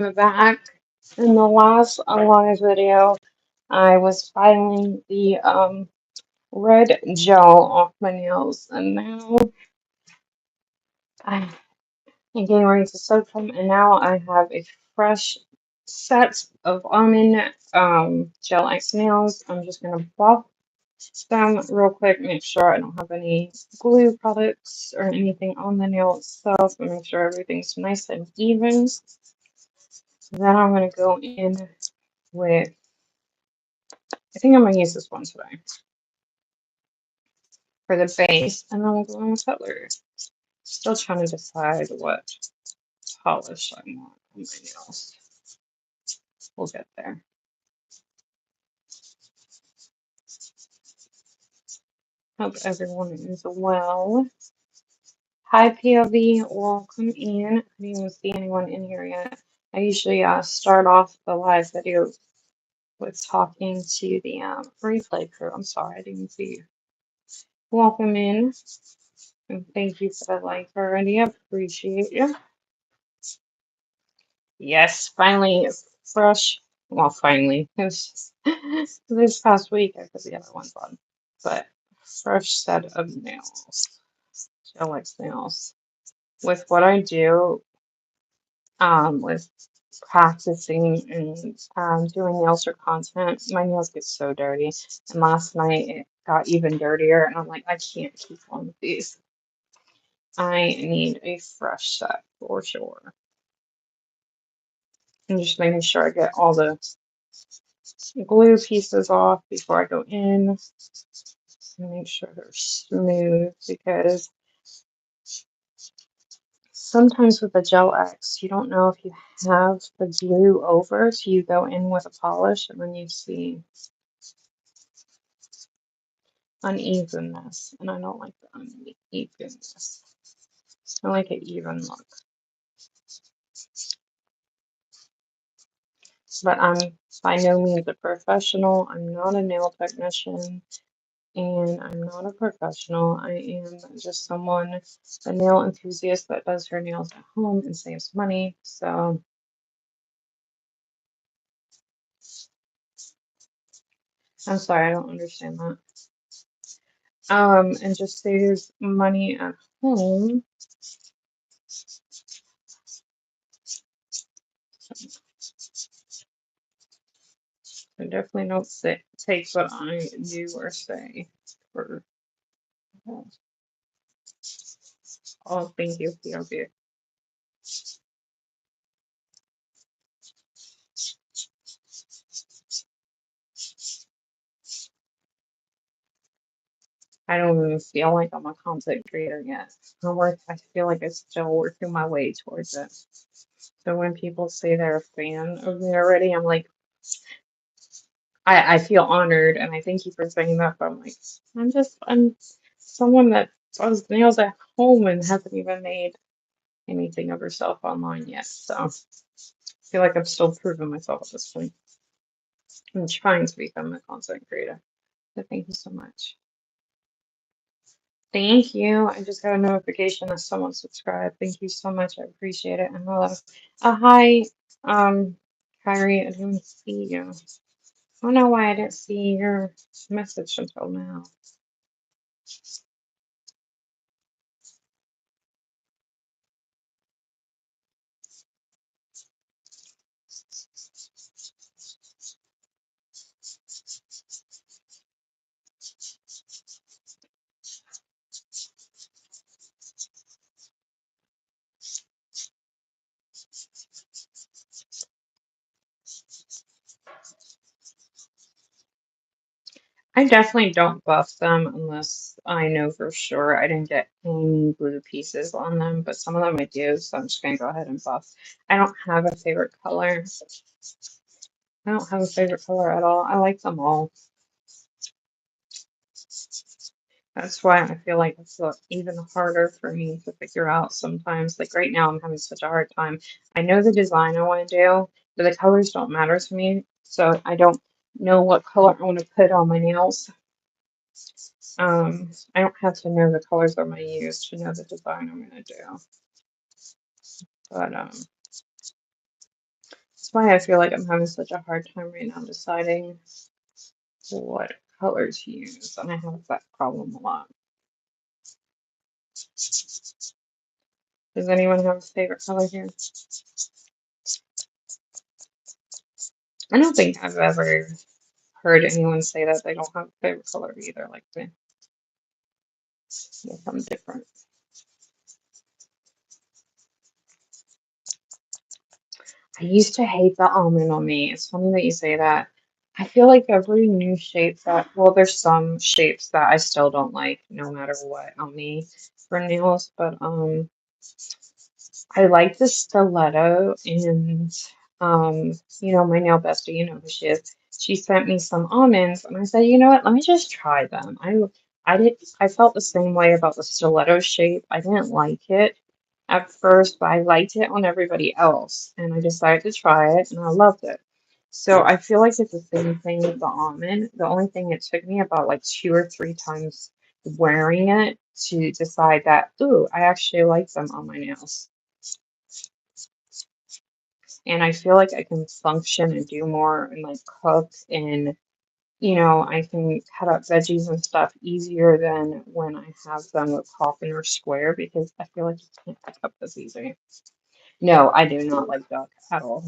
Back in the last live video, I was filing the red gel off my nails, and now I'm getting ready to soak them, and now I have a fresh set of almond gel X nails. I'm just gonna buff them real quick, make sure I don't have any glue products or anything on the nail itself, and make sure everything's nice and even. Then I'm gonna go in with, I think I'm gonna use this one today for the base, and then we'll go on with color. Still trying to decide what polish I want on my nails. We'll get there. Hope everyone is well. Hi POV, welcome in. I didn't even see anyone in here yet. I usually start off the live video with talking to the replay crew. I'm sorry, I didn't see you. Welcome in, and thank you for the like already. I appreciate you. Yes, finally fresh. Well, finally, this past week I put the other ones on, but fresh set of nails, gel X nails. With what I do, with practicing and doing nails for content, my nails get so dirty. And last night it got even dirtier, and I'm like, I can't keep on with these. I need a fresh set for sure. I'm just making sure I get all the glue pieces off before I go in. Make sure they're smooth, because sometimes with the Gel X, you don't know if you have the glue over, so you go in with a polish and then you see unevenness, and I don't like the unevenness. I like an even look. But I'm by no means a professional. I'm not a nail technician. And I'm not a professional. I am just someone, a nail enthusiast that does her nails at home and saves money. So I'm sorry, I don't understand that. And just saves money at home. I definitely don't take what I do or say for. Oh, thank you, POV. I don't even feel like I'm a content creator yet. I feel like I'm still working my way towards it. So when people say they're a fan of me already, I'm like, I feel honored, and I thank you for saying that, but I'm like, I'm someone that does nails at home and hasn't even made anything of herself online yet. So I feel like I'm still proving myself at this point. I'm trying to become a content creator. So thank you so much. Thank you. I just got a notification that someone subscribed. Thank you so much. I appreciate it. And hello. Hi, Kyrie. I didn't see you. I don't know why I didn't see your message until now. I definitely don't buff them unless I know for sure I didn't get any glue pieces on them, but some of them I do, so I'm just gonna go ahead and buff. I don't have a favorite color. I don't have a favorite color at all. I like them all. That's why I feel like it's even harder for me to figure out sometimes. Like right now, I'm having such a hard time. I know the design I want to do, but the colors don't matter to me, so I don't know what color I want to put on my nails. I don't have to know the colors I'm going to use to know the design I'm going to do. But That's why I feel like I'm having such a hard time right now deciding what color to use, and I have that problem a lot. Does anyone have a favorite color here? I don't think I've ever heard anyone say that they don't have a favorite color either, like me. Yes, I'm different. I used to hate the almond on me. It's funny that you say that. I feel like every new shape that, well, there's some shapes that I still don't like, no matter what on me for nails, but I like the stiletto, and my nail bestie, you know who she is. She sent me some almonds, and I said, you know what? Let me just try them. I felt the same way about the stiletto shape. I didn't like it at first, but I liked it on everybody else, and I decided to try it, and I loved it. So I feel like it's the same thing with the almond. The only thing, it took me about like 2 or 3 times wearing it to decide that, ooh, I actually like them on my nails. And I feel like I can function and do more and like cook, and I can cut up veggies and stuff easier than when I have them with coffin or square, because I feel like you can't pick up this easy. No, I do not like duck at all.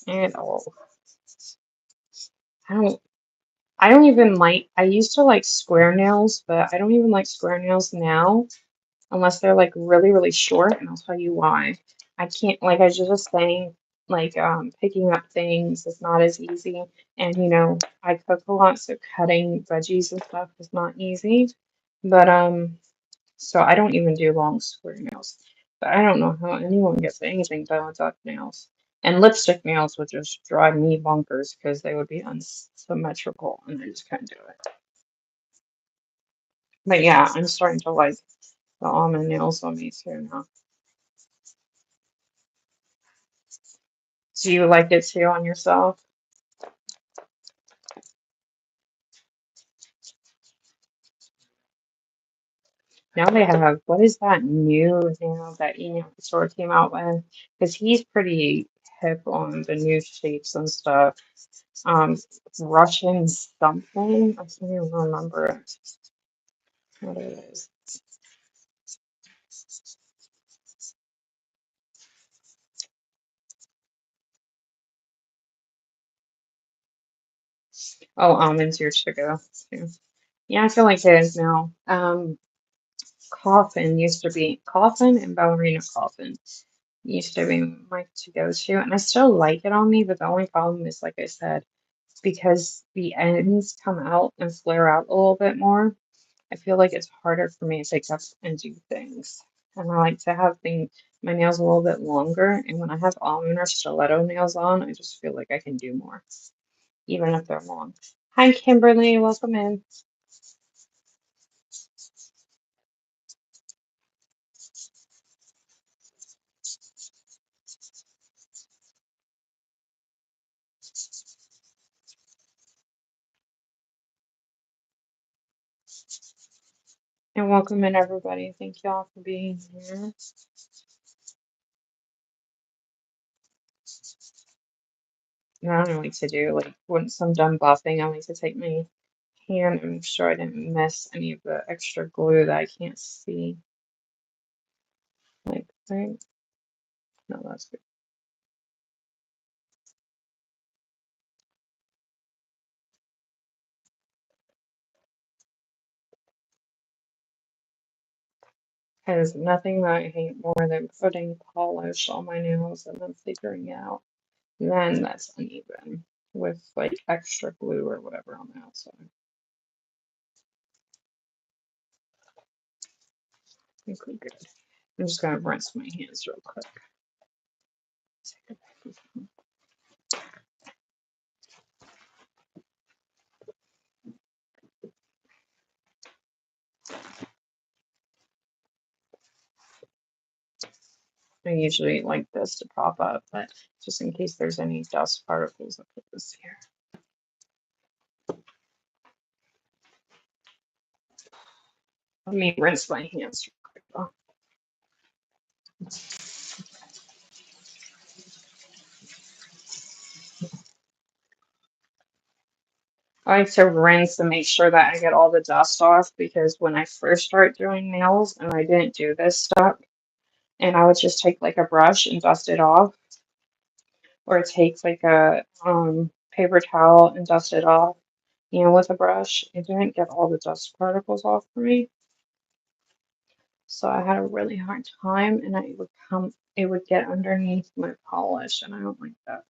At all. I don't I don't even like, I used to like square nails, but I don't even like square nails now unless they're like really, really short, and I'll tell you why. I can't, like I was just saying, like picking up things is not as easy. And I cook a lot, so cutting veggies and stuff is not easy. But so I don't even do long square nails. But I don't know how anyone gets anything done with duck nails. And lipstick nails would just drive me bonkers because they would be unsymmetrical, and I just couldn't do it. But yeah, I'm starting to like the almond nails on me too now. Do you like it too on yourself? Now they have, what is that new nail that store came out with? Because he's pretty hip on the new shapes and stuff. Um, Russian something. I can't even remember what it is. Oh, almonds years ago too. Yeah, I feel like it is now. Coffin used to be Coffin and Ballerina Coffin used to be my to go to, and I still like it on me, but the only problem is, like I said, because the ends come out and flare out a little bit more, I feel like it's harder for me to pick up and do things. And I like to have my nails a little bit longer, and when I have almond or stiletto nails on, I just feel like I can do more, even if they're long. Hi, Kimberly, welcome in. And welcome in, everybody. Thank y'all for being here. And I don't like to do, like, once I'm done buffing, I like to take my hand and make sure I didn't miss any of the extra glue that I can't see. Like, right? No, that's good. There's nothing that I hate more than putting polish on my nails and then figuring out then that's uneven with like extra glue or whatever on the outside. I think we're good. I'm just gonna rinse my hands real quick. I usually like this to pop up, but just in case there's any dust particles, I'll put this here. Let me rinse my hands real quick though. I like to rinse and make sure that I get all the dust off because when I first start doing nails and I didn't do this stuff, and I would just take like a brush and dust it off, or take like a paper towel and dust it off, with a brush. It didn't get all the dust particles off for me, so I had a really hard time, and it would get underneath my polish, and I don't like that.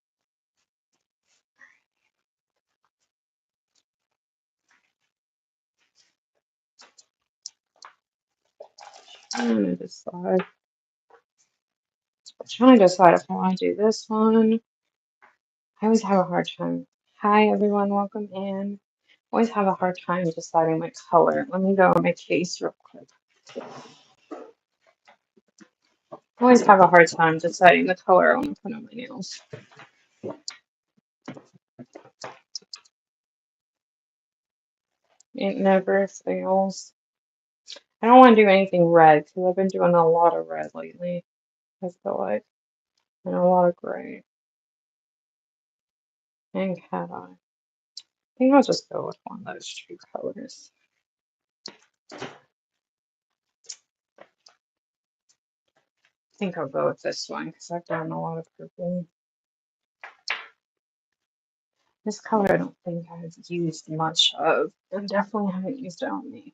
I'm gonna decide. I'm trying to decide if I want to do this one. I always have a hard time. Hi everyone, welcome in. Always have a hard time deciding my color. Let me go on my case real quick. Always have a hard time deciding the color I want to put on my nails. It never fails. I don't want to do anything red because I've been doing a lot of red lately. I feel like, and a lot of gray and cat eye. I think I'll just go with one of those two colors. I think I'll go with this one because I've done a lot of purple. This color I don't think I've used much of, and definitely haven't used it on me.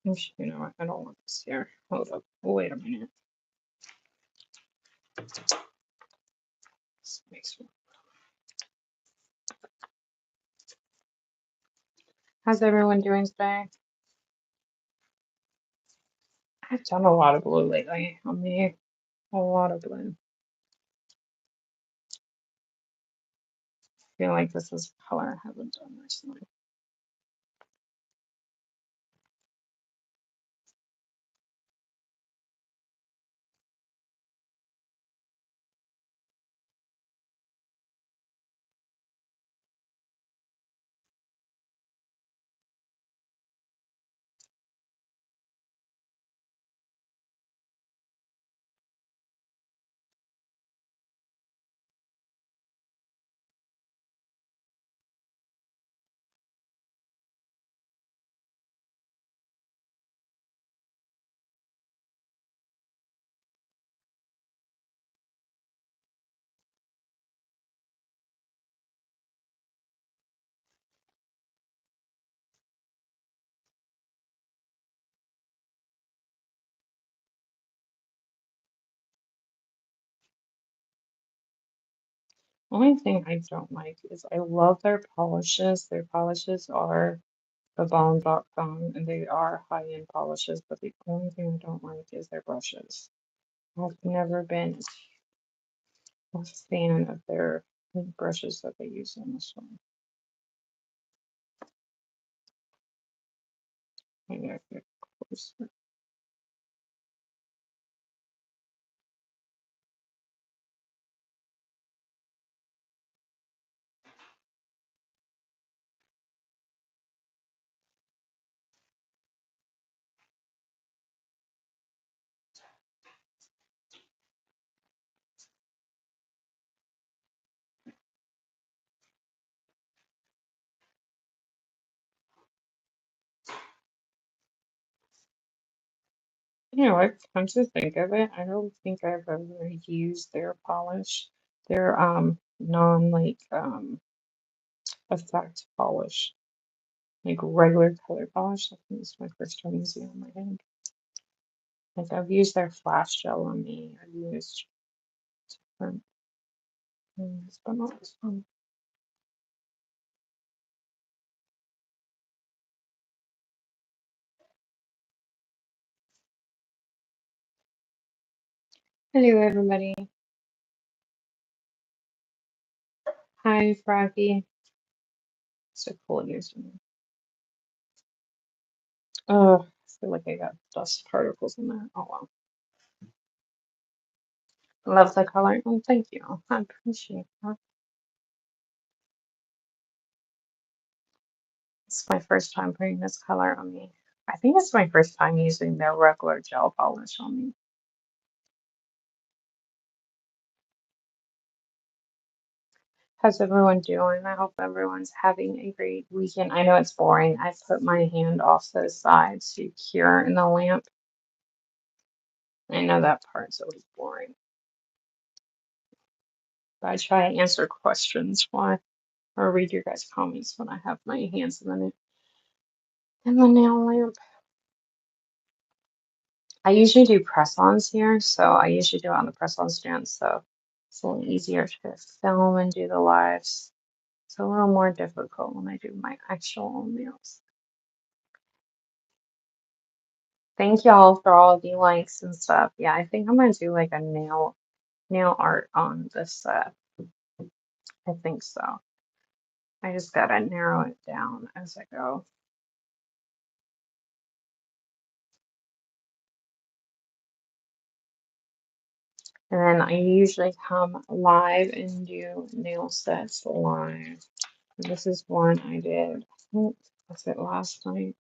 Actually, you know what? I don't want this here. Hold up. Wait a minute. This makes one. How's everyone doing today? I've done a lot of blue lately on me. A lot of blue. I feel like this is a color I haven't done recently. Only thing I don't like is I love their polishes. Their polishes are the bomb.com and they are high-end polishes, but the only thing I don't like is their brushes. I've never been a fan of their brushes that they use on this one. Maybe I get closer. You know what? Come to think of it, I don't think I've ever used their polish. Their non like effect polish. Like regular color polish. I think this is my first time using it on my hand. Like I've used their flash gel on me. I've used different things, but not this one. Hello everybody. Hi Froggy. So cool using. Oh, I feel like I got dust particles in there. Oh wow. Love the color. Oh, thank you. I appreciate that. It's my first time putting this color on me. I think it's my first time using the regular gel polish on me. How's everyone doing? I hope everyone's having a great weekend. I know it's boring. I put my hand off to the side to cure in the lamp. I know that part's always boring. But I try to answer questions while or read your guys' comments when I have my hands in the nail lamp. I usually do press-ons here, so I usually do it on the press-on stand, so it's a little easier to film and do the lives. It's a little more difficult when I do my actual nails. Thank y'all for all the likes and stuff. Yeah, I think I'm gonna do like a nail art on this set. I think so. I just gotta narrow it down as I go. And then I usually come live and do nail sets live. This is one I did, was it last night?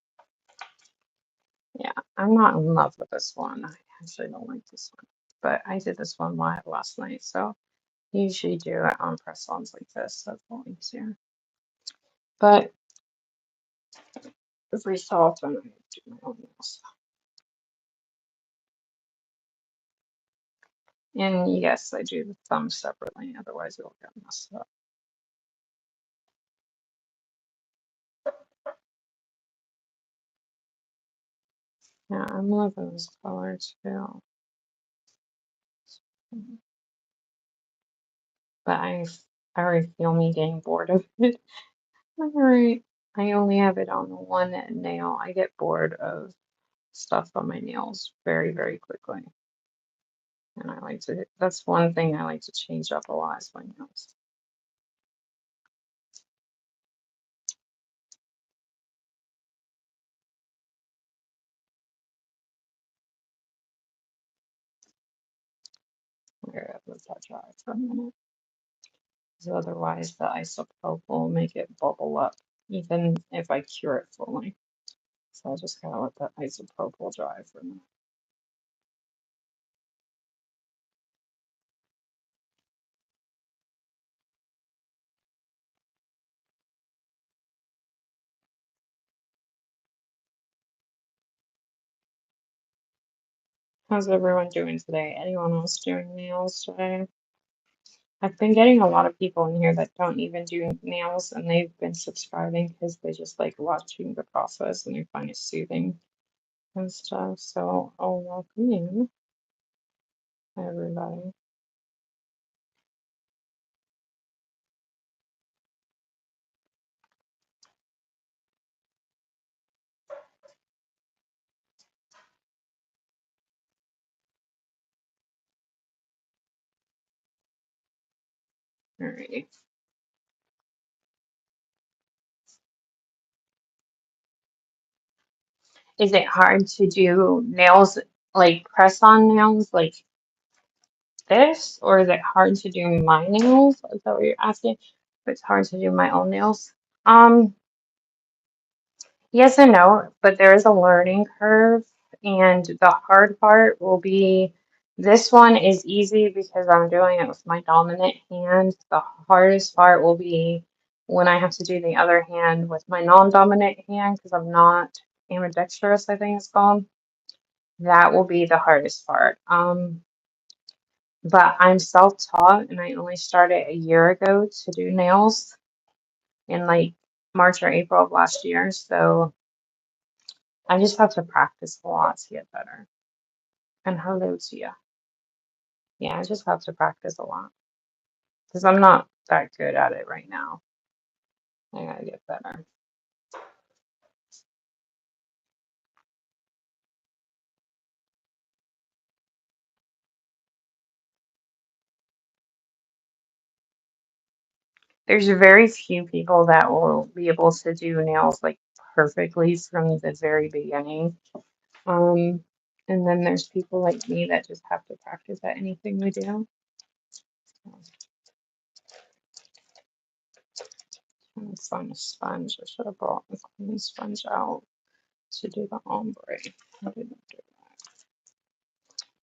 Yeah, I'm not in love with this one. I actually don't like this one. But I did this one live last night, so I usually do it on press-ons like this, so it's a little easier. But every so often I do my own nails. And yes, I do the thumbs separately, otherwise it'll get messed up. Yeah, I'm loving this color too. But I already feel me getting bored of it. Alright, I only have it on one nail. I get bored of stuff on my nails very, very quickly. And I like to, that's one thing I like to change up a lot is my nails. I'm gonna let that dry for a minute. Because otherwise the isopropyl will make it bubble up, even if I cure it fully. So I just gotta let that isopropyl dry for a minute. How's everyone doing today? Anyone else doing nails today? I've been getting a lot of people in here that don't even do nails and they've been subscribing because they just like watching the process and they find it soothing and stuff. So, oh, welcome in, everybody. Alrighty. Is it hard to do nails, like press-on nails like this, or is it hard to do my nails? Is that what you're asking? If it's hard to do my own nails? Yes and no, but there is a learning curve, and the hard part will be this one is easy because I'm doing it with my dominant hand. The hardest part will be when I have to do the other hand with my non-dominant hand because I'm not ambidextrous, I think it's called. That will be the hardest part. But I'm self-taught and I only started a year ago to do nails in like March or April of last year, so I just have to practice a lot to get better. And hello to you. Yeah, I just have to practice a lot because I'm not that good at it right now. I gotta get better. There's very few people that will be able to do nails like perfectly from the very beginning. And then there's people like me that just have to practice at anything we do. Trying to find a sponge. I should have brought the clean sponge out to do the ombre. I didn't do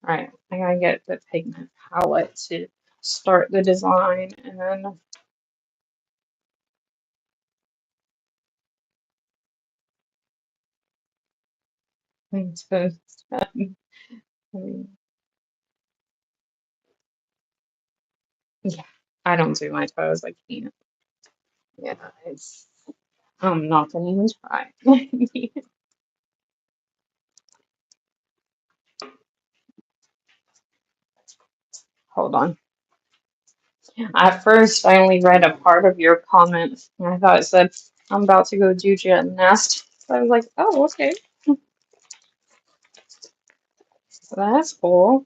that. Alright, I gotta get the pigment palette to start the design, and then to, yeah, I don't do my toes. I can't. Yeah, it's. I'm not gonna even try. Hold on. At first, I only read a part of your comment, and I thought it said, I'm about to go do gymnastics. So I was like, oh, okay. So that's cool.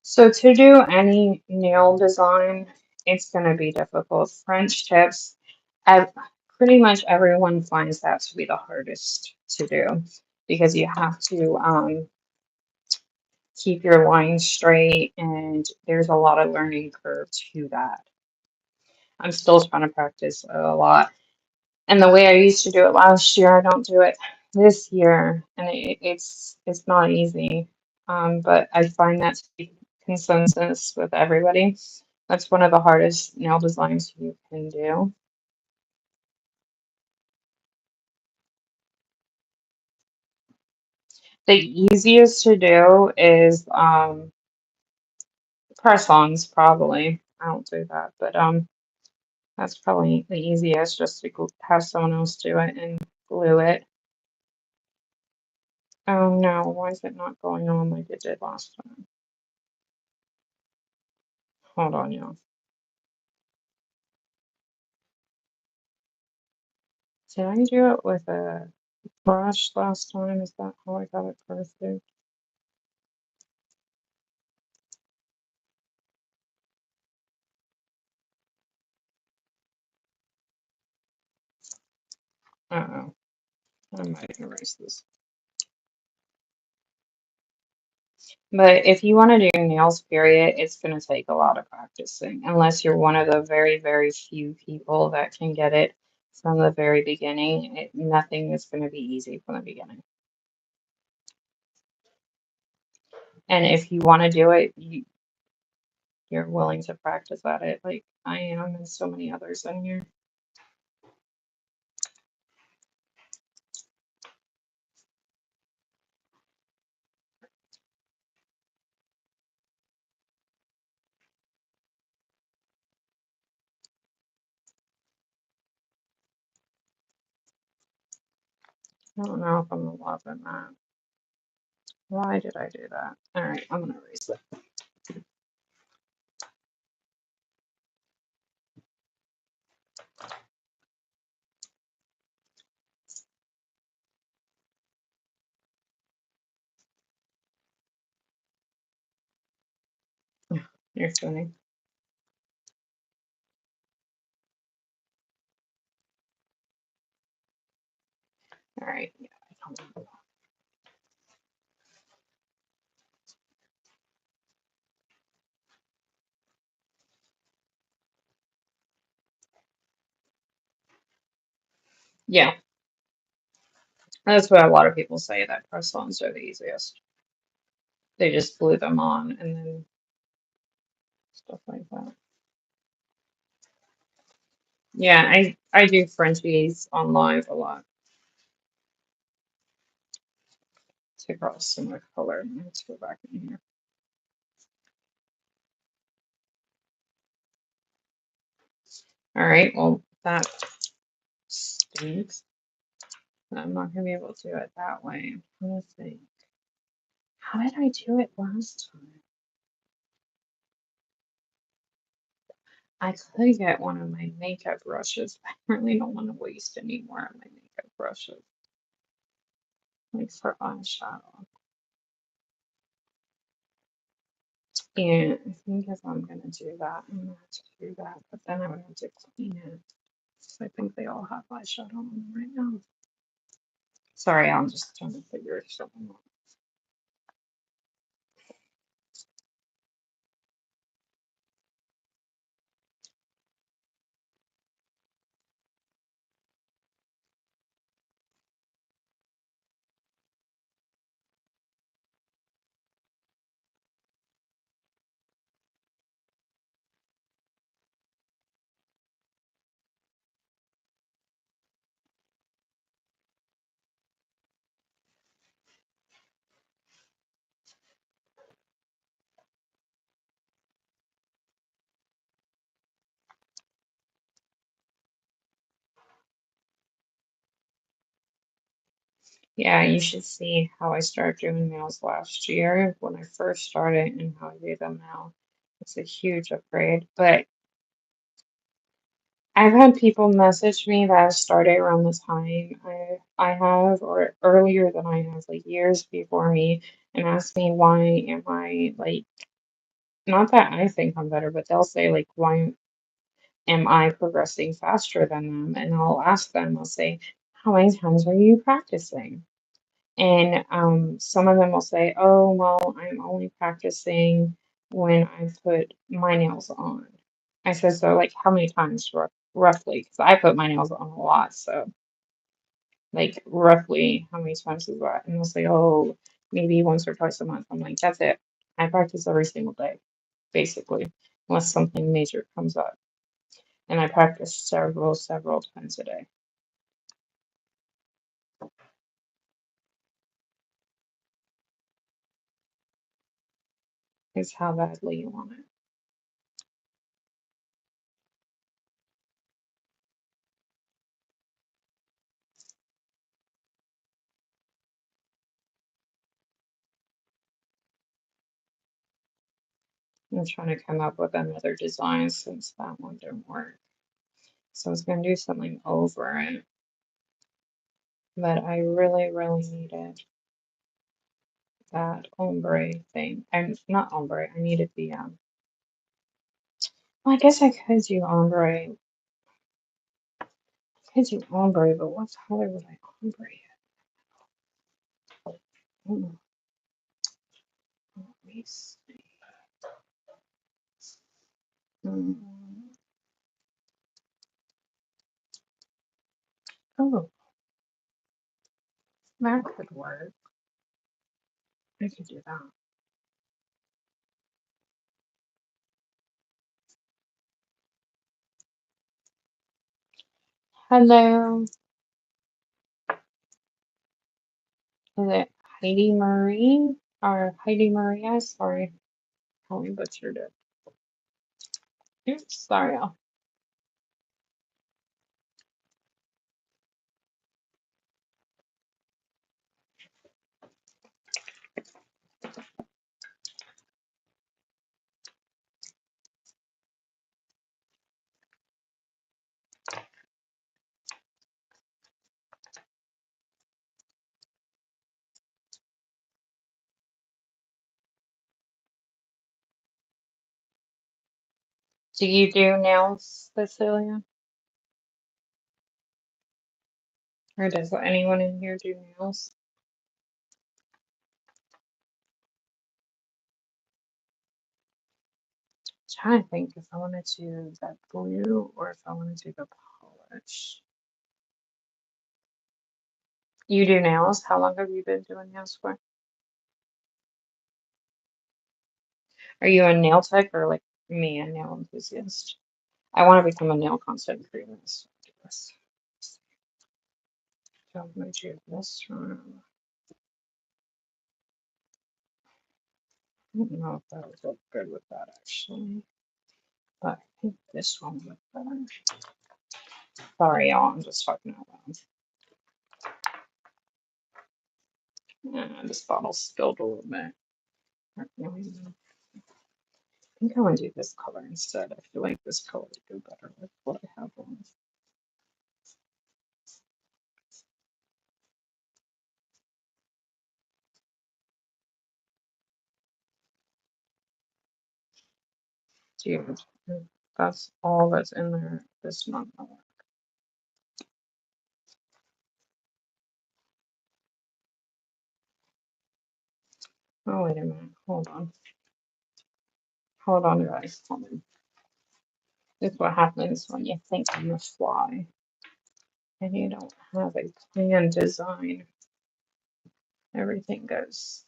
So to do any nail design, it's going to be difficult. French tips, ev pretty much everyone finds that to be the hardest to do because you have to keep your lines straight, and there's a lot of learning curve to that. I'm still trying to practice a lot. And the way I used to do it last year, I don't do it this year, and it's not easy. But I find that to be consensus with everybody. That's one of the hardest nail designs you can do. The easiest to do is press-ons, probably. I don't do that, but that's probably the easiest, just to have someone else do it and glue it. Oh no, why is it not going on like it did last time? Hold on, y'all. Did I do it with a brush last time? Is that how I got it perfect? Uh-oh. I might erase this. But if you want to do nails, period, it's going to take a lot of practicing, unless you're one of the very, very few people that can get it from the very beginning. Nothing is going to be easy from the beginning. And if you want to do it, you're willing to practice at it, like I am, and so many others in here. I don't know if I'm loving that. Why did I do that? All right, I'm gonna erase it. You're funny. All right. Yeah, I don't know. Yeah, that's what a lot of people say, that press-ons are the easiest. They just glue them on and then stuff like that. Yeah, I do Frenchies on live a lot to cross some of color. Let's go back in here. All right, well, that stinks. I'm not gonna be able to do it that way. Let me think. How did I do it last time? I could get one of my makeup brushes. I really don't want to waste any more of my makeup brushes, like for eyeshadow. And I think if I'm gonna do that, I'm gonna have to do that, but then I would have to clean it. So I think they all have eyeshadow on them right now. Sorry, I'm just trying to figure something out. Yeah, you should see how I started doing nails last year when I first started and how I do them now. It's a huge upgrade. But I've had people message me that started around the time I have, or earlier than I have, like years before me, and ask me why am I like, not that I think I'm better, but they'll say like, why am I progressing faster than them? And I'll ask them, I'll say, how many times are you practicing? And some of them will say, oh, well, I'm only practicing when I put my nails on. I said, so like how many times roughly? Because I put my nails on a lot. So like roughly how many times is that? And they'll say, oh, maybe once or twice a month. I'm like, that's it. I practice every single day, basically, unless something major comes up. And I practice several times a day. Is how badly you want it. I'm trying to come up with another design since that one didn't work. So I was going to do something over it, but I really needed that ombre thing. And not ombre, I needed the, well, I guess I could do ombre. I could do ombre, but what color would I ombre it? Oh, let me see. Mm, oh, that could work. I could do that. Hello, is it Heidi Marie? Or Heidi Maria? Sorry, probably butchered it. Oops, sorry. Do you do nails, Cecilia? Or does anyone in here do nails? I'm trying to think if I want to do that glue or if I want to do the polish. You do nails? How long have you been doing nails for? Are you a nail tech or like me, a nail enthusiast? I want to become a nail content creator. So I'll do this. So I'm going to do this one. I don't know if that would look good with that actually, but I think this one would look better. Sorry, y'all, I'm just talking out loud. This bottle spilled a little bit. I think I want to do this color instead. I feel like this color would go better with what I have on. Dude, that's all that's in there this month. Oh, wait a minute. Hold on. Hold on, guys. Hold on. This is what happens when you think on the fly and you don't have a planned design. Everything goes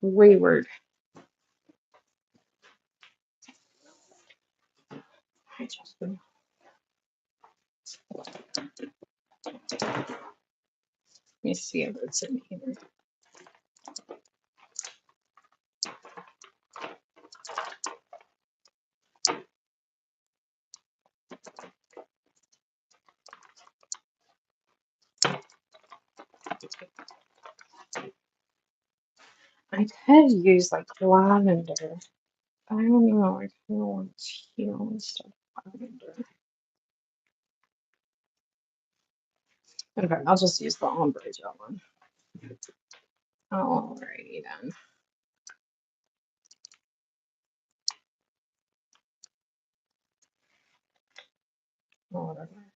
wayward. Hi, Justin. Let me see if it's in here. I could use like lavender. I don't know. I kind of want teal instead of lavender. Okay, I'll just use the ombre gel one. Alrighty then. Whatever.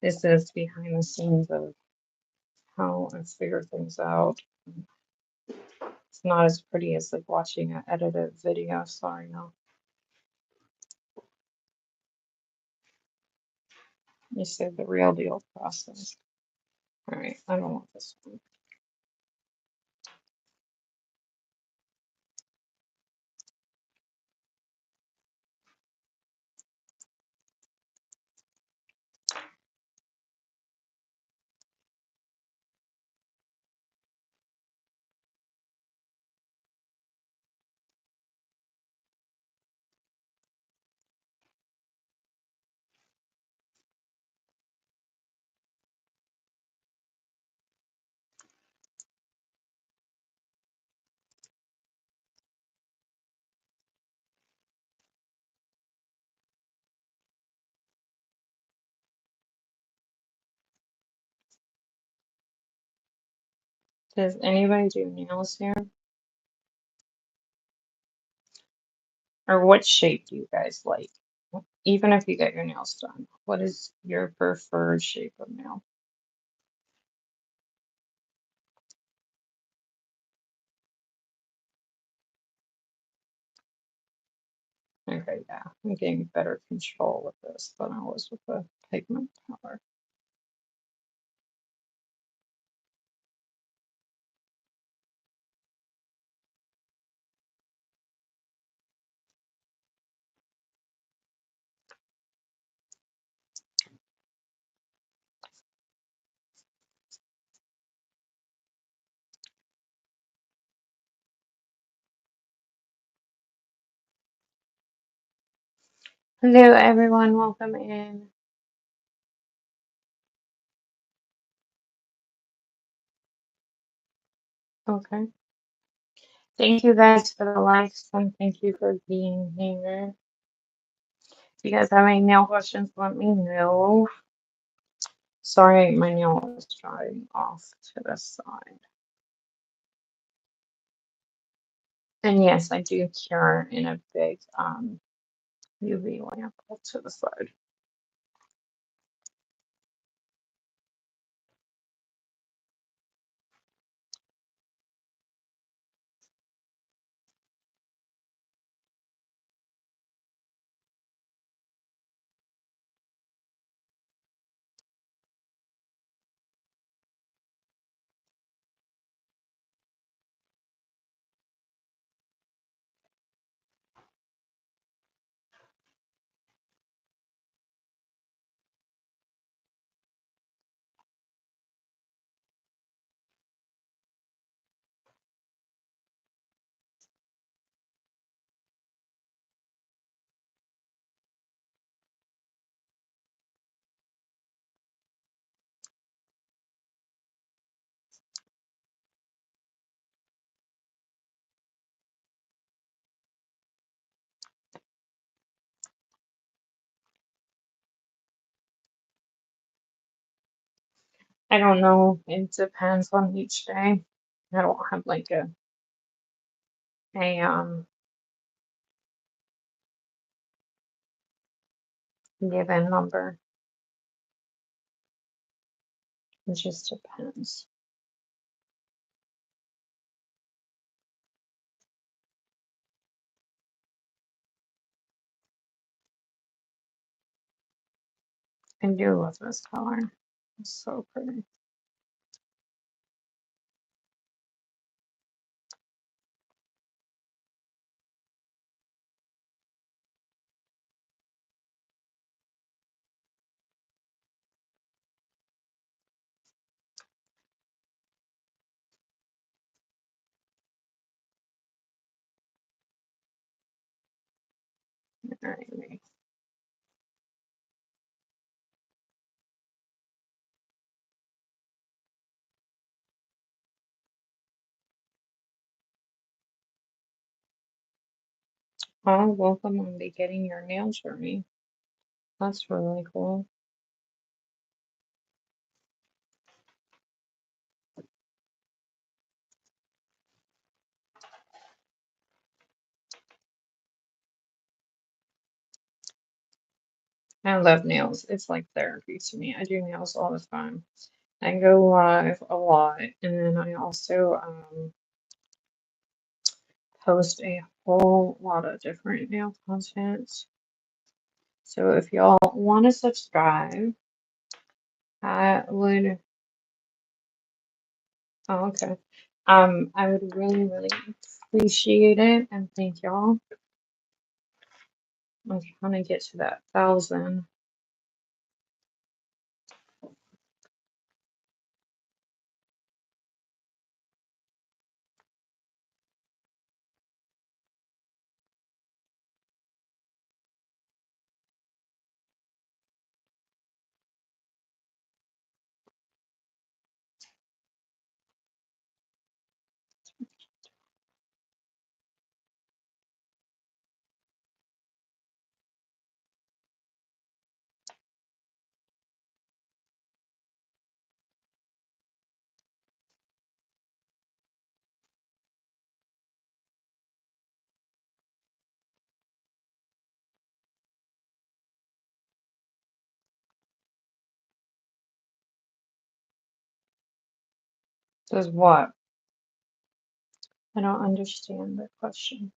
This is behind the scenes of how I figure things out. It's not as pretty as like watching an edited video. Sorry, no. You said the real deal process. All right, I don't want this one. Does anybody do nails here? Or what shape do you guys like? Even if you get your nails done, what is your preferred shape of nail? Okay, yeah, I'm getting better control with this than I was with the pigment powder. Hello, everyone. Welcome in. Okay. Thank you guys for the likes and thank you for being here. If you guys have any nail questions, let me know. Sorry, my nail is drying off to the side. And yes, I do cure in a big UV lamp to the side. I don't know. It depends on each day. I don't have like a given number. It just depends. I do love this color. It's so pretty. Alright. Oh, welcome on beginning your nail journey. That's really cool. I love nails. It's like therapy to me. I do nails all the time. I go live a lot, and then I also post a whole lot of different nail content. So if y'all want to subscribe, I would. Oh, okay. I would really, really appreciate it, and thank y'all. I'm trying to get to that 1,000. Does what? I don't understand the question.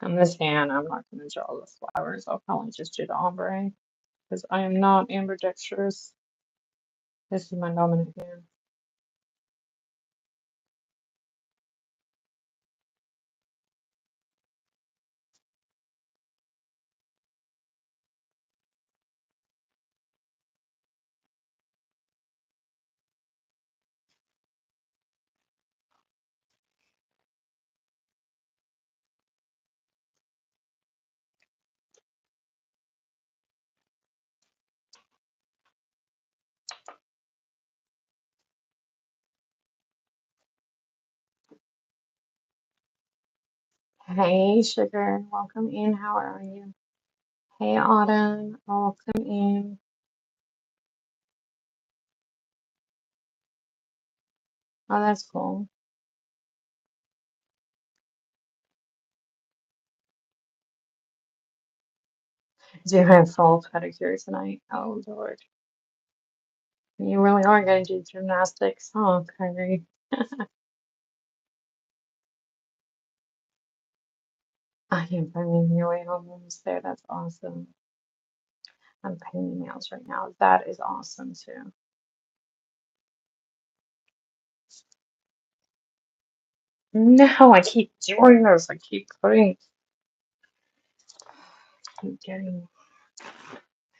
On this hand, I'm not going to draw the flowers. I'll probably just do the ombre because I am not ambidextrous. This is my dominant hand. Hey, Sugar, welcome in. How are you? Hey, Autumn, welcome in. Oh, that's cool. Do you have full pedicure tonight? Oh, Lord. You really are going to do gymnastics, huh, Kyrie? I can't believe your way home almost there. That's awesome. I'm painting nails right now. That is awesome too. No, I keep doing this. I keep getting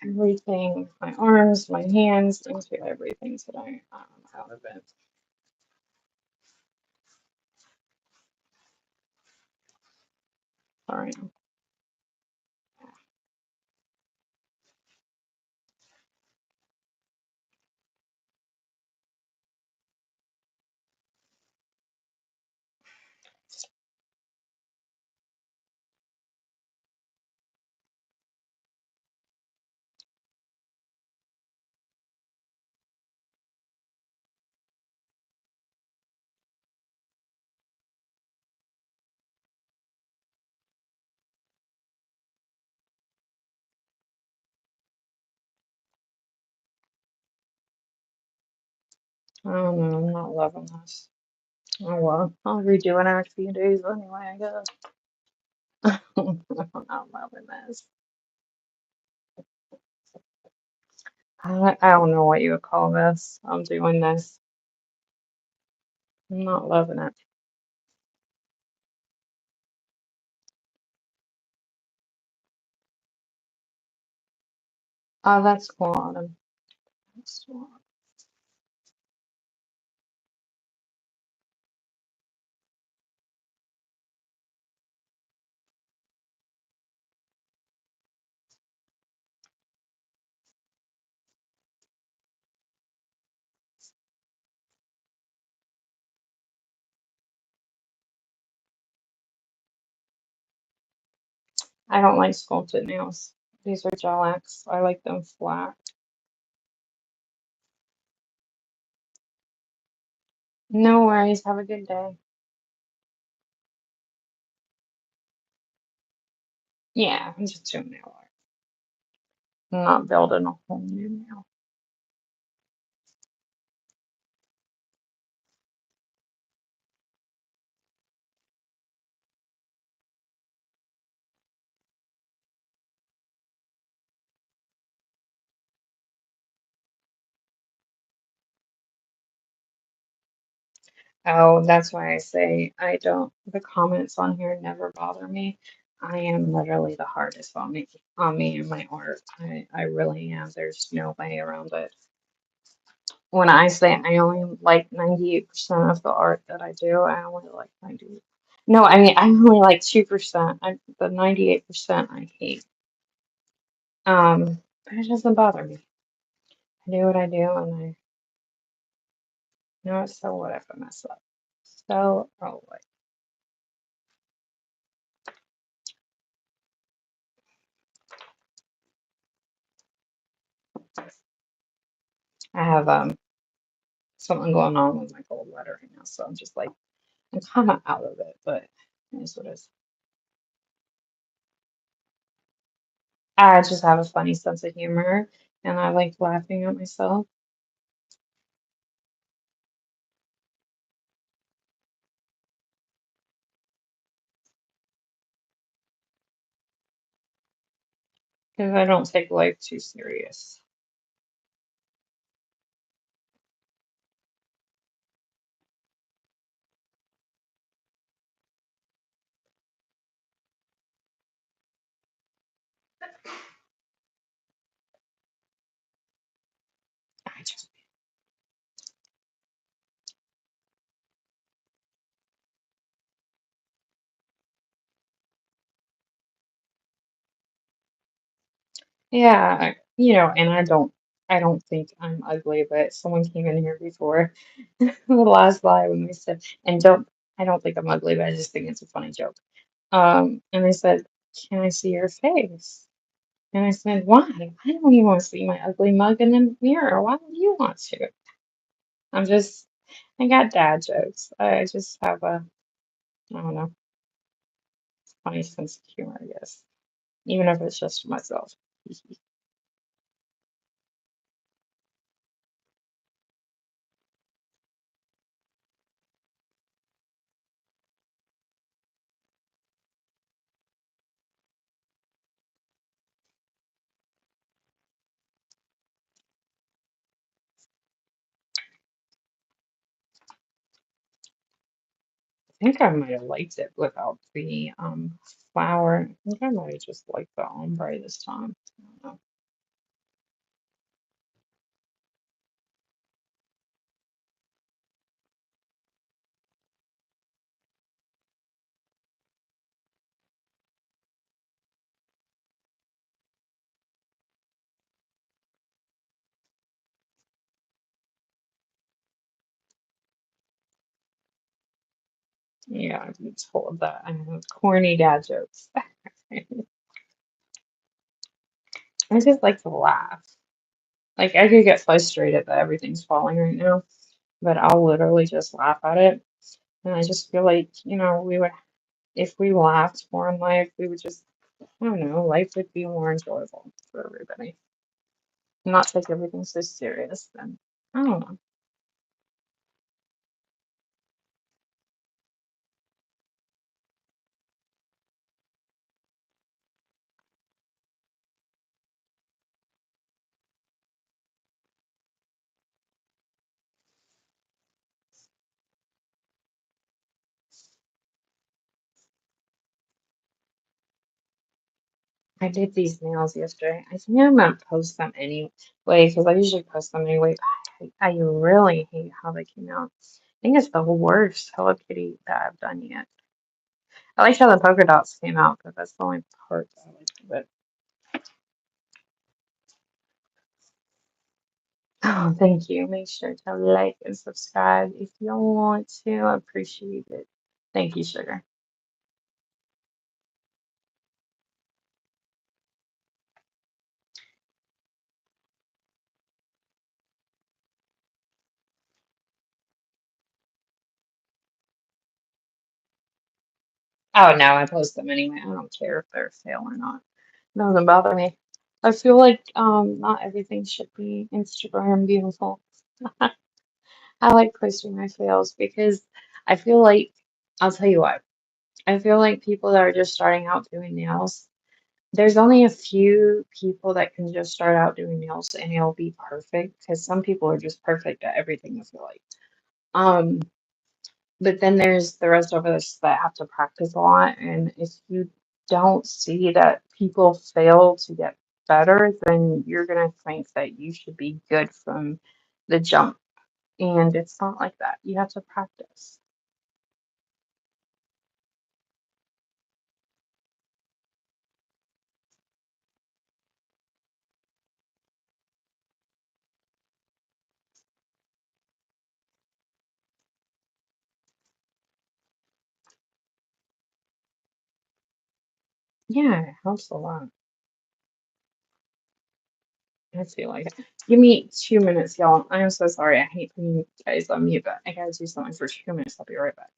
everything, my arms, my hands, into everything today. Out of it. Sorry. I don't know. I'm not loving this. Oh well, I'll redo it in a few days anyway, I guess. I'm not loving this. I don't know what you would call this. I'm doing this. I'm not loving it. Oh, that's cool, Autumn. That's cool. I don't like sculpted nails. These are gel X. I like them flat. No worries. Have a good day. Yeah, I'm just doing nail art. I'm not building a whole new nail. Oh, that's why I say I don't, the comments on here never bother me. I am literally the hardest on me and my art. I really am. There's no way around it. When I say I only like 98% of the art that I do, I only like 90. No, I mean I only like 2%. The 98% I hate. But it doesn't bother me. I do what I do, and I know so what if I mess up. So, oh, what? I have something going on with my gold letter right now, so I'm just like I'm kind of out of it, but it is what it is. I just have a funny sense of humor, and I like laughing at myself. Because I don't take life too serious. I just, yeah, and I don't think I'm ugly, but someone came in here before the last live and they said, and I don't think I'm ugly, but I just think it's a funny joke. And they said, "Can I see your face?" And I said, "Why? I don't even want to see my ugly mug in the mirror. Why would you want to?" I'm just, I got dad jokes. I just have I don't know, funny sense of humor, I guess, even if it's just for myself. think I might have liked it without the flower. I think I might have just liked the ombre this time. I don't know. Yeah, I've been told that. I know, corny dad jokes. I just like to laugh. Like I could get frustrated that everything's falling right now, but I'll literally just laugh at it. And I just feel like, we would, if we laughed more in life, we would just, I don't know, life would be more enjoyable for everybody. Not take everything so serious then. I don't know. I did these nails yesterday. I think I'm gonna post them anyway because I usually post them anyway. I really hate how they came out. I think it's the worst Hello Kitty that I've done yet. I like how the polka dots came out, but that's the only part that I like of it. Oh, thank you. Make sure to like and subscribe if you want to. I appreciate it. Thank you, sugar. Oh no, I post them anyway. I don't care if they're sale or not. It doesn't bother me. I feel like not everything should be Instagram beautiful. I like posting my fails because I feel like I'll tell you what, I feel like people that are just starting out doing nails, there's only a few people that can just start out doing nails and it'll be perfect because some people are just perfect at everything, I feel like. Um, but then there's the rest of us that have to practice a lot, and if you don't see that people fail to get better, then you're gonna think that you should be good from the jump. And it's not like that. You have to practice. Yeah, it helps a lot. I feel like it. Give me 2 minutes, y'all. I am so sorry. I hate putting you guys on mute, but I gotta do something for 2 minutes. I'll be right back.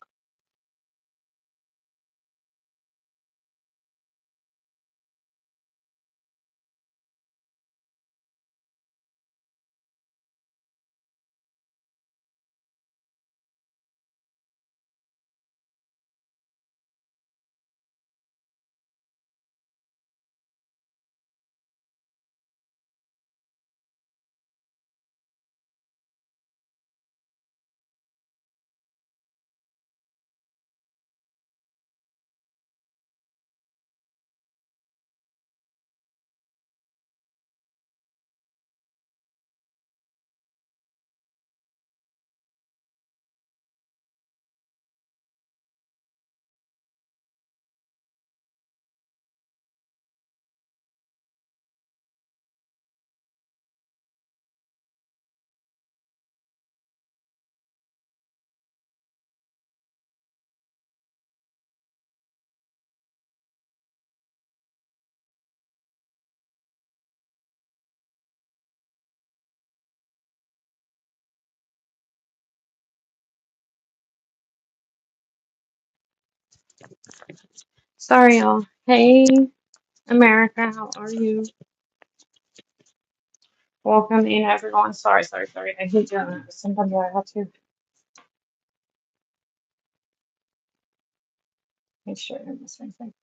Sorry, y'all. Hey, America, how are you? Welcome in, everyone. Sorry. I hate doing that. Sometimes I have to make sure I don't miss anything.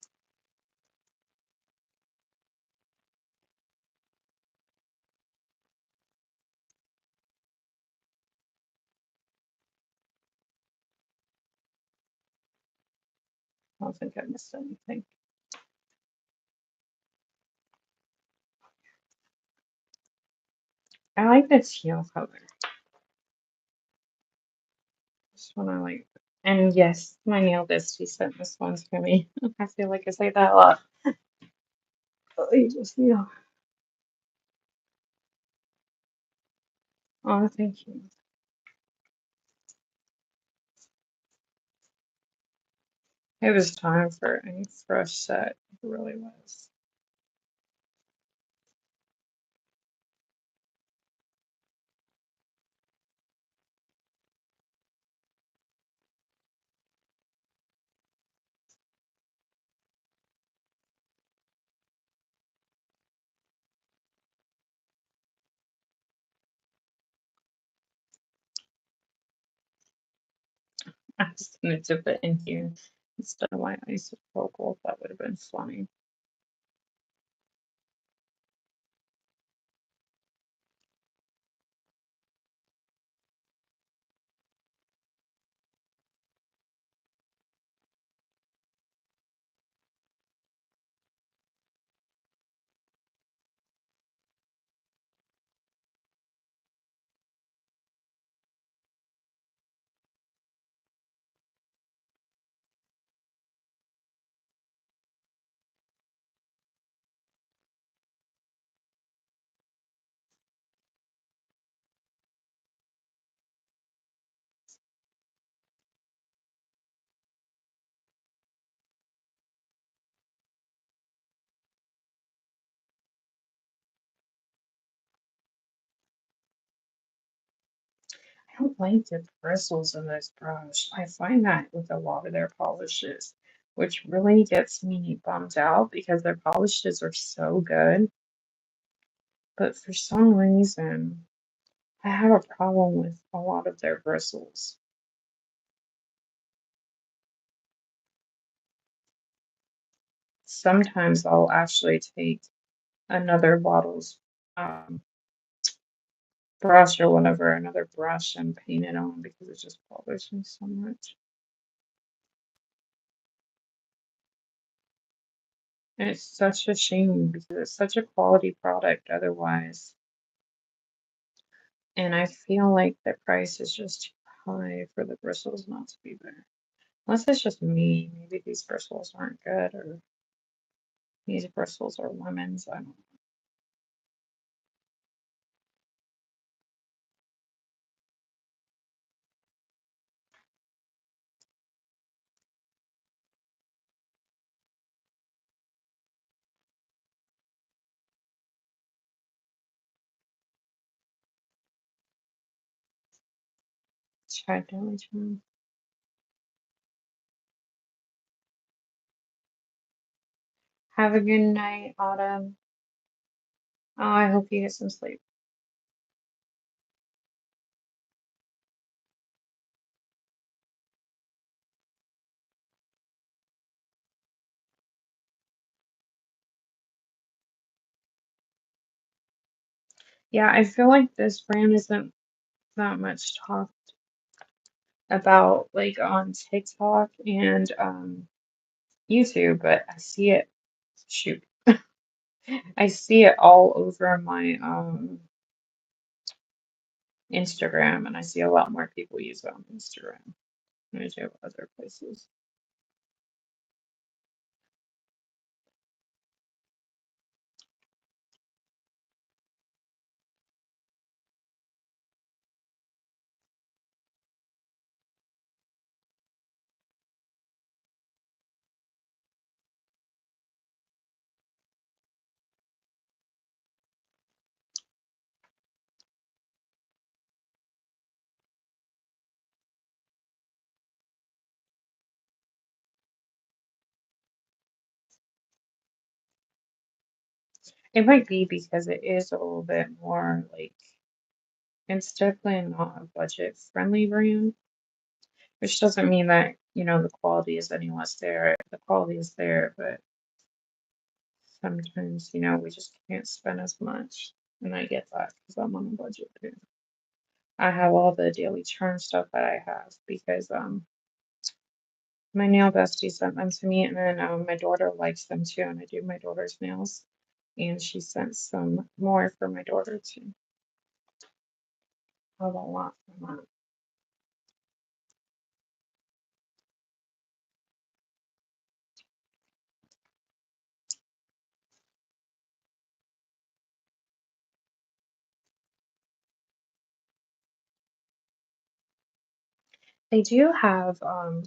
don't think I missed anything. I like the teal color. This one I like. And yes, my nail bestie sent this one to me. I feel like I say that a lot. But you just, oh, thank you. It was time for a fresh set. It really was. I just wanted to put in here instead of my isofocal. That would have been funny. I don't like the bristles in this brush. I find that with a lot of their polishes, which really gets me bummed out because their polishes are so good. But for some reason, I have a problem with a lot of their bristles. Sometimes I'll actually take another bottle's brush or whatever, another brush and paint it on because it just bothers me so much. And it's such a shame because it's such a quality product otherwise. And I feel like the price is just too high for the bristles not to be there. Unless it's just me. Maybe these bristles aren't good or these bristles are lemons. I don't know. Try Jelly Time. Have a good night, Autumn. Oh, I hope you get some sleep. Yeah, I feel like this brand isn't that much talked about like on TikTok and YouTube, but I see it. Shoot, I see it all over my Instagram, and I see a lot more people use it on Instagram than I do other places. It might be because it is a little bit more like it's definitely not a budget friendly brand, which doesn't mean that, the quality is any less there. The quality is there, but sometimes, we just can't spend as much. And I get that because I'm on a budget too. I have all the daily charm stuff that I have because My nail bestie sent them to me, and then my daughter likes them too, and I do my daughter's nails. And she sent some more for my daughter too. I have a lot from that. They do have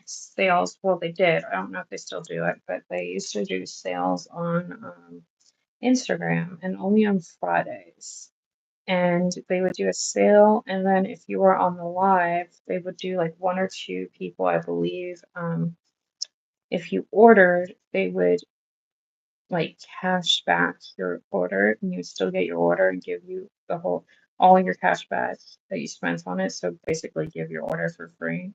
sales. Well, they did. I don't know if they still do it, but they used to do sales on Instagram and only on Fridays. And they would do a sale, and then if you were on the live, they would do like one or two people, I believe. If you ordered, they would like cash back your order, and you would still get your order and give you the whole all your cash back that you spent on it. So basically, give your order for free.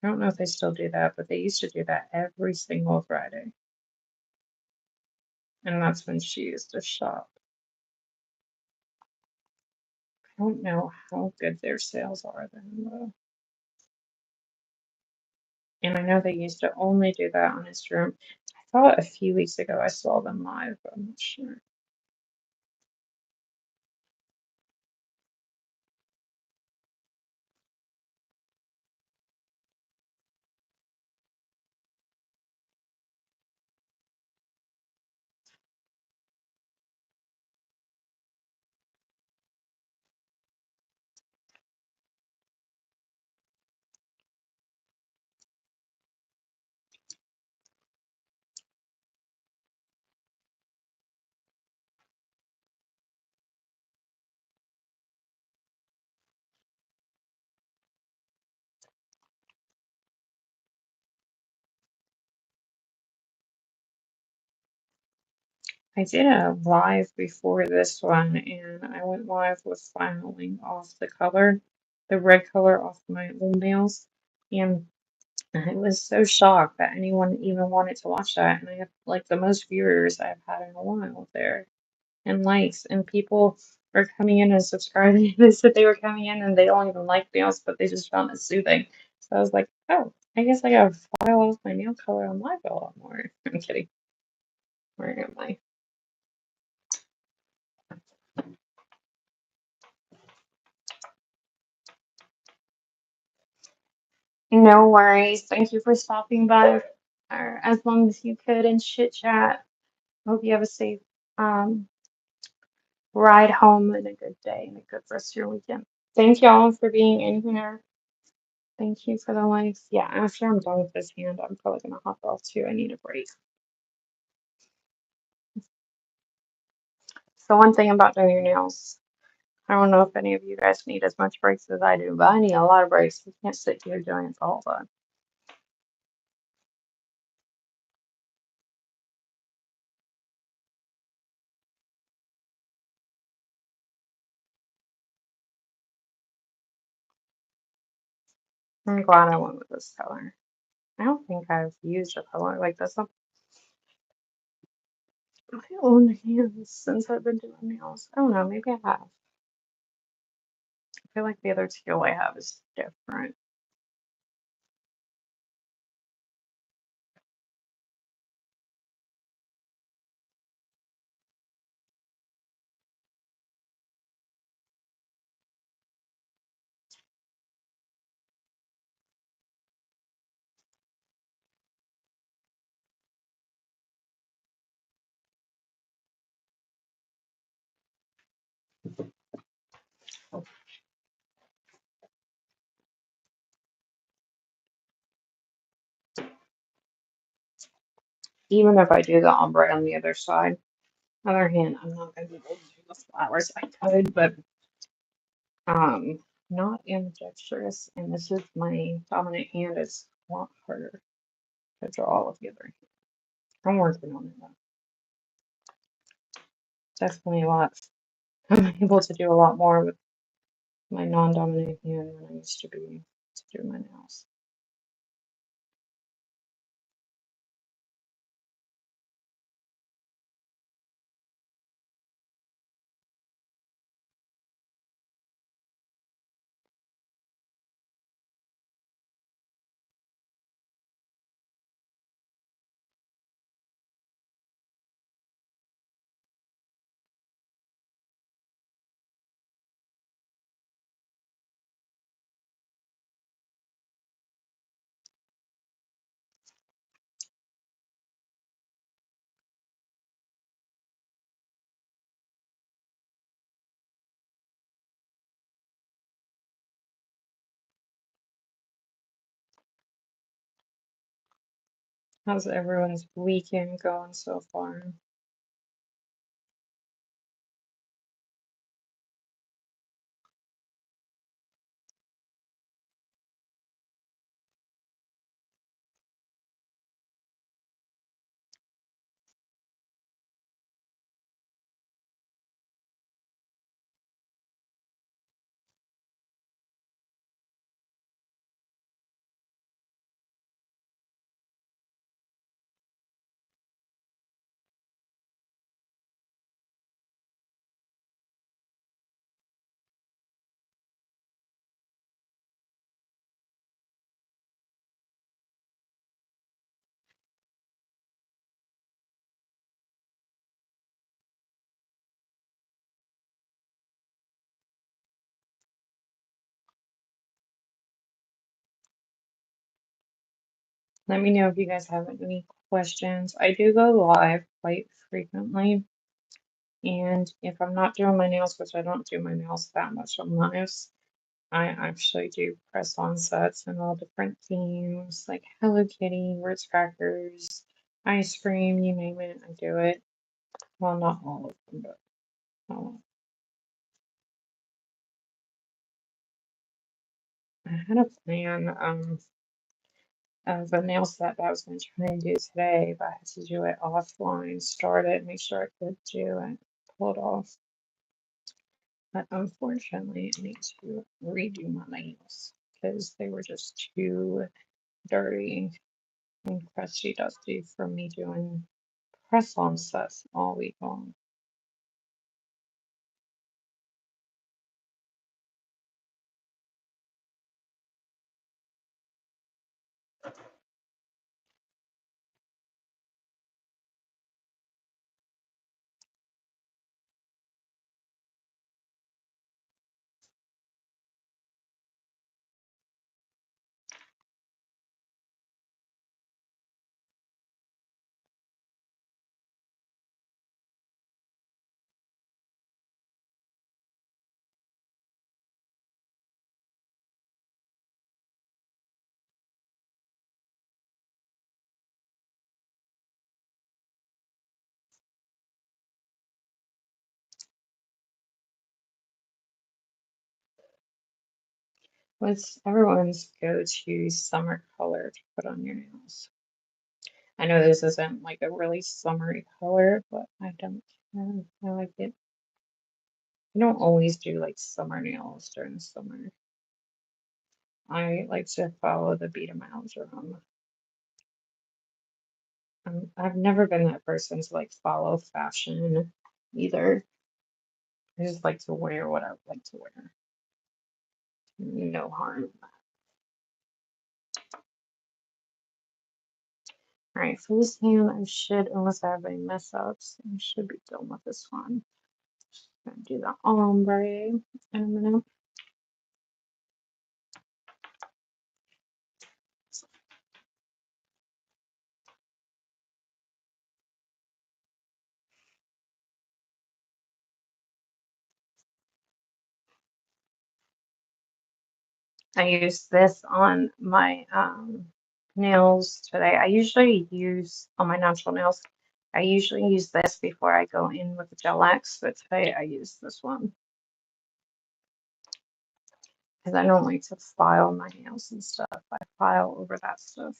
I don't know if they still do that, but they used to do that every single Friday, and that's when she used to shop. I don't know how good their sales are then, though. And I know they used to only do that on Instagram. I thought a few weeks ago I saw them live, but I'm not sure. I did a live before this one, and I went live with filing off the color, the red color off my old nails. And I was so shocked that anyone even wanted to watch that. And I have like the most viewers I've had in a while there, and likes, and people are coming in and subscribing. They said they were coming in and they don't even like nails, but they just found it soothing. So I was like, oh, I guess I gotta file off my nail color on live a lot more. I'm kidding. Where am I? No worries. Thank you for stopping by, or as long as you could, and chit chat. Hope you have a safe um, ride home and a good day and a good rest of your weekend. Thank y'all for being in here. Thank you for the likes. Yeah, after I'm done with this hand, I'm probably gonna hop off too. I need a break. So one thing about doing your nails, I don't know if any of you guys need as much breaks as I do, but I need a lot of breaks. You can't sit here doing it the whole time. I'm glad I went with this color. I don't think I've used a color like this on my own hands since I've been doing nails. I don't know, maybe I have. I feel like the other teal I have is different. Even if I do the ombre on the other side. Other hand, I'm not gonna be able to do the flowers. I could, but um not ambidextrous, and this is my dominant hand. It's a lot harder to draw with the other hand. I'm working on it though. Definitely a lot. I'm able to do a lot more with my non-dominant hand than I used to be to do my nails. How's everyone's weekend going so far? Let me know if you guys have any questions. I do go live quite frequently, and if I'm not doing my nails, which I don't do my nails that much on lives, I actually do press-on sets and all different themes, like Hello Kitty, Ritz crackers, ice cream, you name it, I do it. Well, not all of them, but um, I had a plan of a nail set that I was going to try and do today, but I had to do it offline, start it, make sure I could do it, pull it off. But unfortunately, I need to redo my nails because they were just too dirty and crusty dusty for me doing press-on sets all week long. What's everyone's go-to summer color to put on your nails? I know this isn't like a really summery color, but I don't care. I like it. I don't always do like summer nails during the summer. I like to follow the beat of my own drum. I've never been that person to like follow fashion either. I just like to wear what I like to wear. No harm. All right, for this hand, I should, unless I have any mess ups, I should be done with this one. I'm gonna do the ombre, and I'm gonna. I use this on my nails today. I usually use on my natural nails. I usually use this before I go in with the Gel X, but today I use this one because I don't like to file my nails and stuff. I file over that stuff.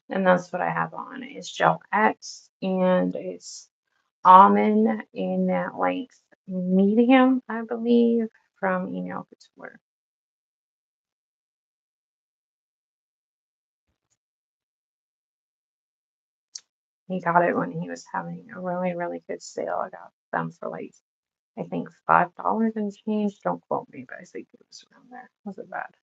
And that's what I have on is Gel X, and it's almond in that length medium, I believe, from Email Couture. He got it when he was having a really, really good sale. I got them for like, I think $5 and change. Don't quote me, but I think it was around there. Wasn't bad.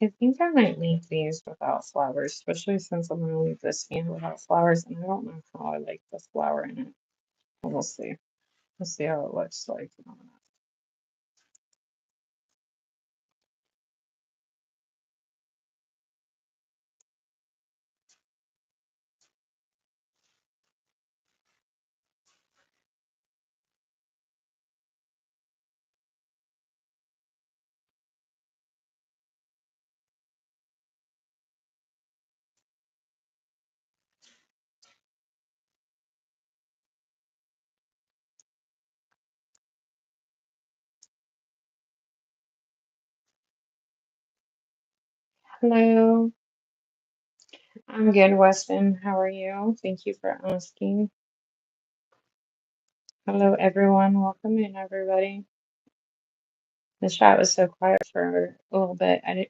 I think I might leave these without flowers, especially since I'm gonna leave this hand without flowers, and I don't know how I like the flower in it. But we'll see. We'll see how it looks like. Hello, I'm good, Weston. How are you? Thank you for asking. Hello, everyone. Welcome in, everybody. The chat was so quiet for a little bit. I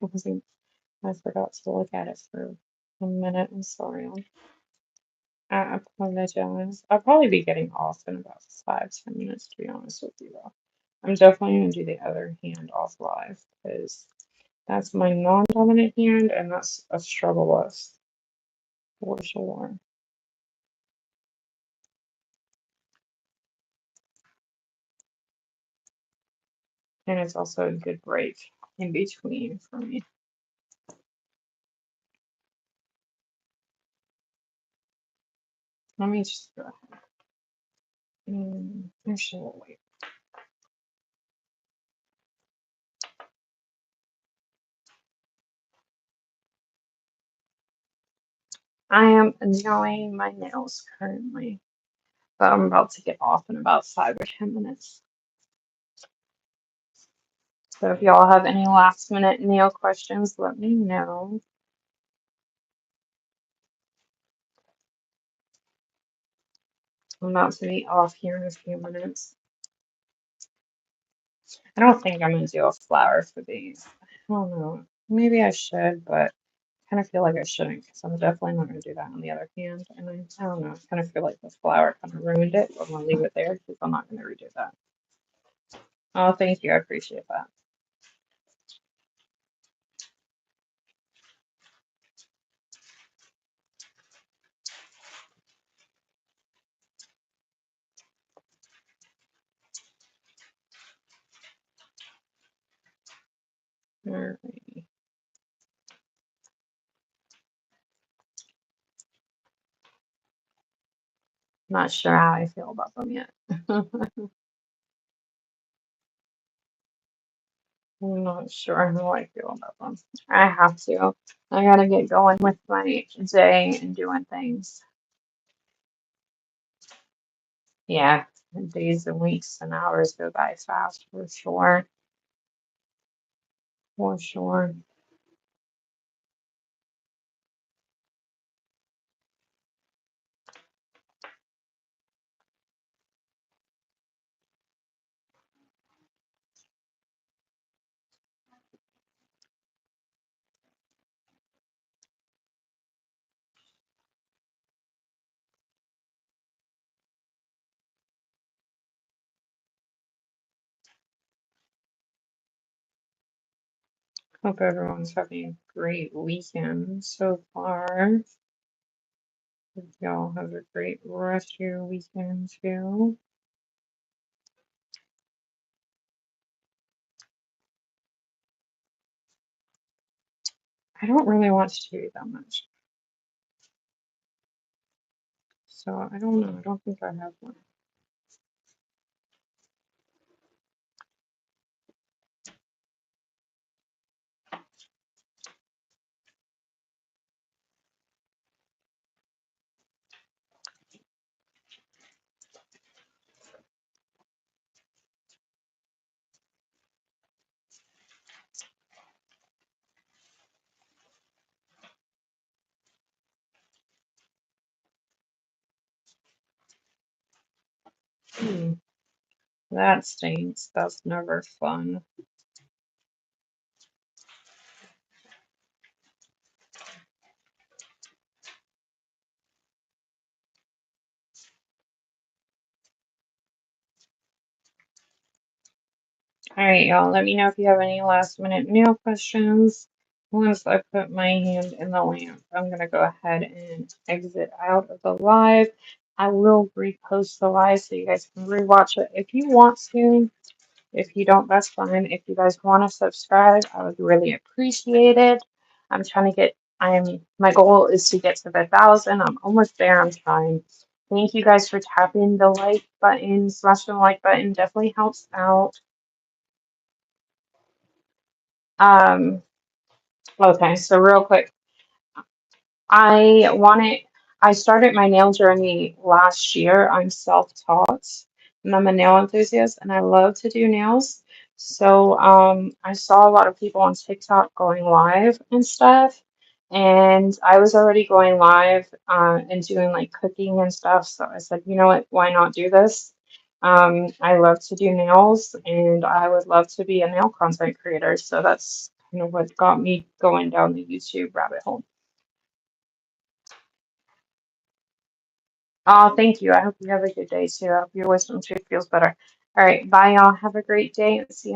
forgot to look at it for a minute. I'm sorry. I apologize. I'll probably be getting off in about 5, 10 minutes, to be honest with you, though. I'm definitely going to do the other hand off live because that's my non-dominant hand and that's a struggle with for sure. And it's also a good break in between for me. Let me just go ahead. Actually, we'll wait. I am enjoying my nails currently, but I'm about to get off in about 5 or 10 minutes. So if y'all have any last minute nail questions, let me know. I'm about to be off here in a few minutes. I don't think I'm gonna do a flower for these. I don't know. Maybe I should, but I kind of feel like I shouldn't because I'm definitely not gonna do that on the other hand. And I don't know. I kind of feel like the flower kind of ruined it. But I'm gonna leave it there because I'm not gonna redo that. Oh, thank you. I appreciate that. Alrighty. Not sure how I feel about them yet. I'm not sure how I feel about them. I have to. I gotta get going with my day and doing things. Yeah, days and weeks and hours go by fast for sure. For sure. Hope everyone's having a great weekend so far. Hope y'all have a great rest of your weekend too. I don't really watch TV that much, so I don't know. I don't think I have one. Hmm, that stinks. That's never fun. All right, y'all. Let me know if you have any last minute nail questions. Once I put my hand in the lamp, I'm gonna go ahead and exit out of the live. I will repost the live so you guys can rewatch it if you want to. If you don't, that's fine. If you guys want to subscribe, I would really appreciate it. I'm trying to get, my goal is to get to the 1,000. I'm almost there. I'm trying. Thank you guys for tapping the like button, smashing the like button. Definitely helps out. Um, okay, so real quick. I wanted, I started my nail journey last year. I'm self-taught and I'm a nail enthusiast and I love to do nails. So I saw a lot of people on TikTok going live and stuff. And I was already going live and doing like cooking and stuff. So I said, you know what, why not do this? I love to do nails and I would love to be a nail content creator. So that's kind of what got me going down the YouTube rabbit hole. Oh, thank you. I hope you have a good day too. I hope your wisdom tooth feels better. All right, bye, y'all. Have a great day. See you.